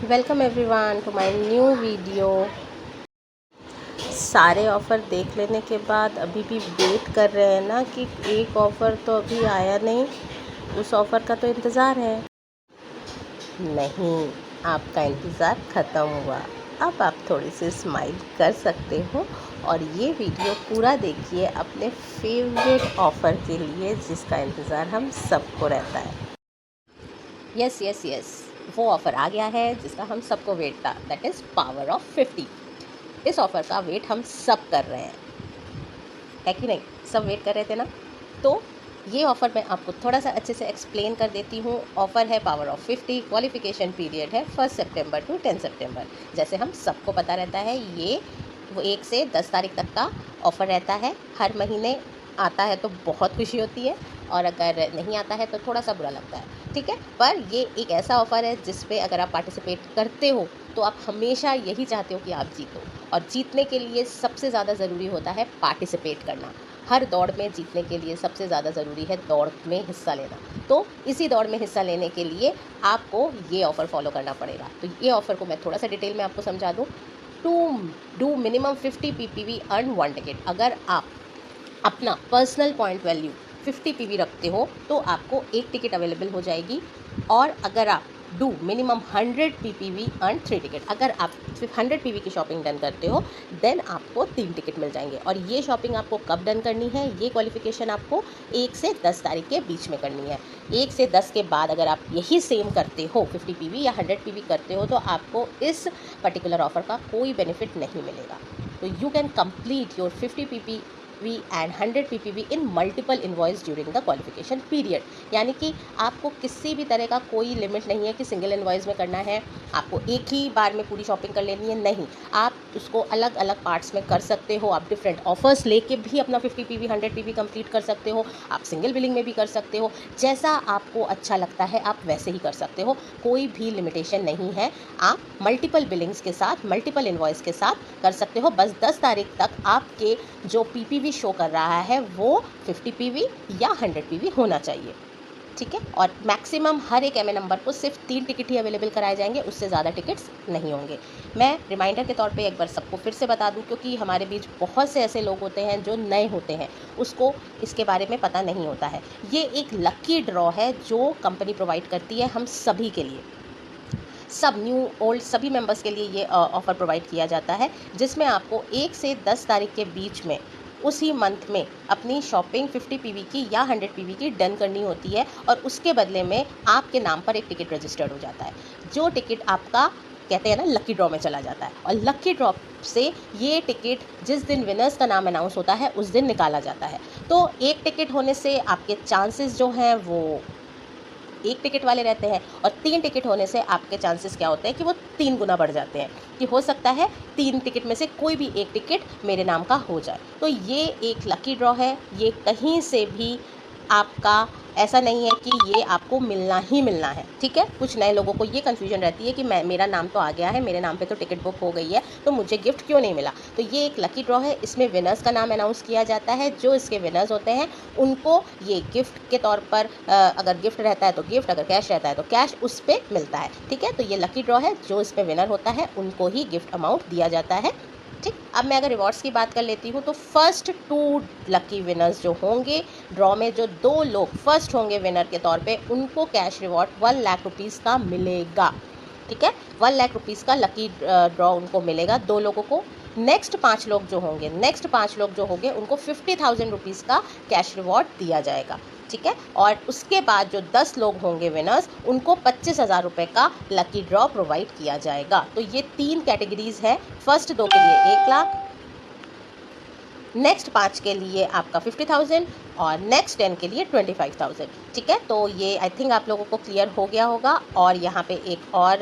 Welcome everyone to my new video. सारे offer देख लेने के बाद अभी भी वेट कर रहे हैं ना कि एक ऑफ़र तो अभी आया नहीं, उस ऑफ़र का तो इंतज़ार है। नहीं, आपका इंतज़ार ख़त्म हुआ। अब आप थोड़ी सी स्माइल कर सकते हो और ये वीडियो पूरा देखिए अपने फेवरेट ऑफ़र के लिए जिसका इंतज़ार हम सबको रहता है। यस, वो ऑफ़र आ गया है जिसका हम सबको वेट था, दैट इज़ पावर ऑफ 50। इस ऑफ़र का वेट हम सब कर रहे हैं, है कि नहीं? सब वेट कर रहे थे ना? तो ये ऑफ़र मैं आपको थोड़ा सा अच्छे से एक्सप्लेन कर देती हूँ। ऑफ़र है पावर ऑफ 50, क्वालिफ़िकेशन पीरियड है 1 सितंबर टू 10 सितंबर। जैसे हम सबको पता रहता है, ये वो 1 से 10 तारीख तक का ऑफ़र रहता है। हर महीने आता है तो बहुत खुशी होती है और अगर नहीं आता है तो थोड़ा सा बुरा लगता है, ठीक है? पर ये एक ऐसा ऑफ़र है जिस पे अगर आप पार्टिसिपेट करते हो तो आप हमेशा यही चाहते हो कि आप जीतो, और जीतने के लिए सबसे ज़्यादा ज़रूरी होता है पार्टिसिपेट करना। हर दौड़ में जीतने के लिए सबसे ज़्यादा ज़रूरी है दौड़ में हिस्सा लेना। तो इसी दौड़ में हिस्सा लेने के लिए आपको ये ऑफ़र फॉलो करना पड़ेगा। तो ये ऑफ़र को मैं थोड़ा सा डिटेल में आपको समझा दूँ। To do minimum 50 PPV earn 1 ticket. अगर आप अपना पर्सनल पॉइंट वैल्यू 50 पीवी रखते हो तो आपको एक टिकट अवेलेबल हो जाएगी। और अगर आप do minimum 100 PPV earn 3 ticket. अगर आप 100 पीवी की शॉपिंग डन करते हो देन आपको 3 टिकट मिल जाएंगे। और ये शॉपिंग आपको कब डन करनी है, ये क्वालिफिकेशन आपको 1 से 10 तारीख के बीच में करनी है। 1 से 10 के बाद अगर आप यही सेम करते हो, 50 पीवी या 100 पीवी करते हो, तो आपको इस पर्टिकुलर ऑफर का कोई बेनिफिट नहीं मिलेगा। तो you can complete your 50 PP and 100 ppv in multiple invoice during the qualification period। यानी कि आपको किसी भी तरह का कोई लिमिट नहीं है कि सिंगल इन्वॉइस में करना है, आपको एक ही बार में पूरी शॉपिंग कर लेनी है। नहीं, आप उसको अलग अलग पार्ट्स में कर सकते हो। आप डिफरेंट ऑफर्स लेके भी अपना 50 पीवी 100 पीवी कंप्लीट कर सकते हो। आप सिंगल बिलिंग में भी कर सकते हो, जैसा आपको अच्छा लगता है आप वैसे ही कर सकते हो। कोई भी लिमिटेशन नहीं है। आप मल्टीपल बिलिंग्स के साथ, मल्टीपल इन्वॉइस के साथ कर सकते हो। बस 10 तारीख तक आपके जो पीपीवी शो कर रहा है वो 50 पीवी या 100 पीवी होना चाहिए, ठीक है? और मैक्सिमम हर एक एमए नंबर को सिर्फ 3 टिकट ही अवेलेबल कराए जाएंगे, उससे ज़्यादा टिकट्स नहीं होंगे। मैं रिमाइंडर के तौर पे एक बार सबको फिर से बता दूं, क्योंकि हमारे बीच बहुत से ऐसे लोग होते हैं जो नए होते हैं, उसको इसके बारे में पता नहीं होता है। ये एक लकी ड्रॉ है जो कंपनी प्रोवाइड करती है हम सभी के लिए। सब न्यू ओल्ड सभी मेंबर्स के लिए ये ऑफ़र प्रोवाइड किया जाता है, जिसमें आपको 1 से 10 तारीख के बीच में उसी मंथ में अपनी शॉपिंग 50 पीवी की या 100 पीवी की डन करनी होती है। और उसके बदले में आपके नाम पर एक टिकट रजिस्टर्ड हो जाता है, जो टिकट आपका कहते हैं ना लकी ड्रॉ में चला जाता है। और लकी ड्रॉ से ये टिकट जिस दिन विनर्स का नाम अनाउंस होता है उस दिन निकाला जाता है। तो एक टिकट होने से आपके चांसेस जो हैं वो एक टिकट वाले रहते हैं, और 3 टिकट होने से आपके चांसेस क्या होते हैं कि वो 3 गुना बढ़ जाते हैं, कि हो सकता है 3 टिकट में से कोई भी एक टिकट मेरे नाम का हो जाए। तो ये एक लकी ड्रॉ है, ये कहीं से भी आपका ऐसा नहीं है कि ये आपको मिलना ही मिलना है, ठीक है? कुछ नए लोगों को ये कन्फ्यूजन रहती है कि मेरा नाम तो आ गया है, मेरे नाम पे तो टिकट बुक हो गई है, तो मुझे गिफ्ट क्यों नहीं मिला? तो ये एक लकी ड्रॉ है, इसमें विनर्स का नाम अनाउंस किया जाता है। जो इसके विनर्स होते हैं उनको ये गिफ्ट के तौर पर अगर गिफ्ट रहता है तो गिफ्ट, अगर कैश रहता है तो कैश उस पर मिलता है, ठीक है? तो ये लकी ड्रॉ है, जो इसमें विनर होता है उनको ही गिफ्ट अमाउंट दिया जाता है, ठीक। अब मैं अगर रिवॉर्ड्स की बात कर लेती हूँ तो फर्स्ट 2 लकी विनर्स जो होंगे ड्रॉ में, जो 2 लोग फर्स्ट होंगे विनर के तौर पे, उनको कैश रिवॉर्ड 1 लाख रुपीज़ का मिलेगा, ठीक है? 1 लाख रुपीज़ का लकी ड्रॉ उनको मिलेगा 2 लोगों को। नेक्स्ट 5 लोग जो होंगे उनको 50,000 रुपीज़ का कैश रिवॉर्ड दिया जाएगा, ठीक है? और उसके बाद जो 10 लोग होंगे विनर्स, उनको 25,000 रुपये का लकी ड्रॉ प्रोवाइड किया जाएगा। तो ये 3 कैटेगरीज है। फर्स्ट 2 के लिए 1 लाख, नेक्स्ट 5 के लिए आपका 50,000 और नेक्स्ट 10 के लिए 25,000, ठीक है? तो ये आई थिंक आप लोगों को क्लियर हो गया होगा। और यहाँ पे एक और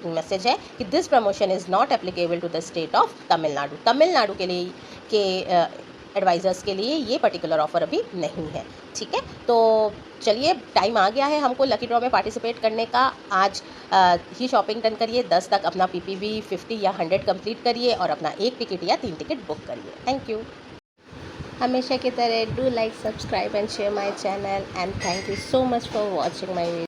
मैसेज है कि this promotion is not applicable to the state of Tamil Nadu. Tamil Nadu के लिए के एडवाइज़र्स के लिए ये पर्टिकुलर ऑफ़र अभी नहीं है, ठीक है? तो चलिए, टाइम आ गया है हमको लकी ड्रॉ में पार्टिसिपेट करने का। आज ही शॉपिंग डन करिए, 10 तक अपना पीपीवी 50 या 100 कंप्लीट करिए और अपना एक टिकट या 3 टिकट बुक करिए। Thank you. हमेशा की तरह do like, subscribe and share my channel, and thank you so much for watching my video.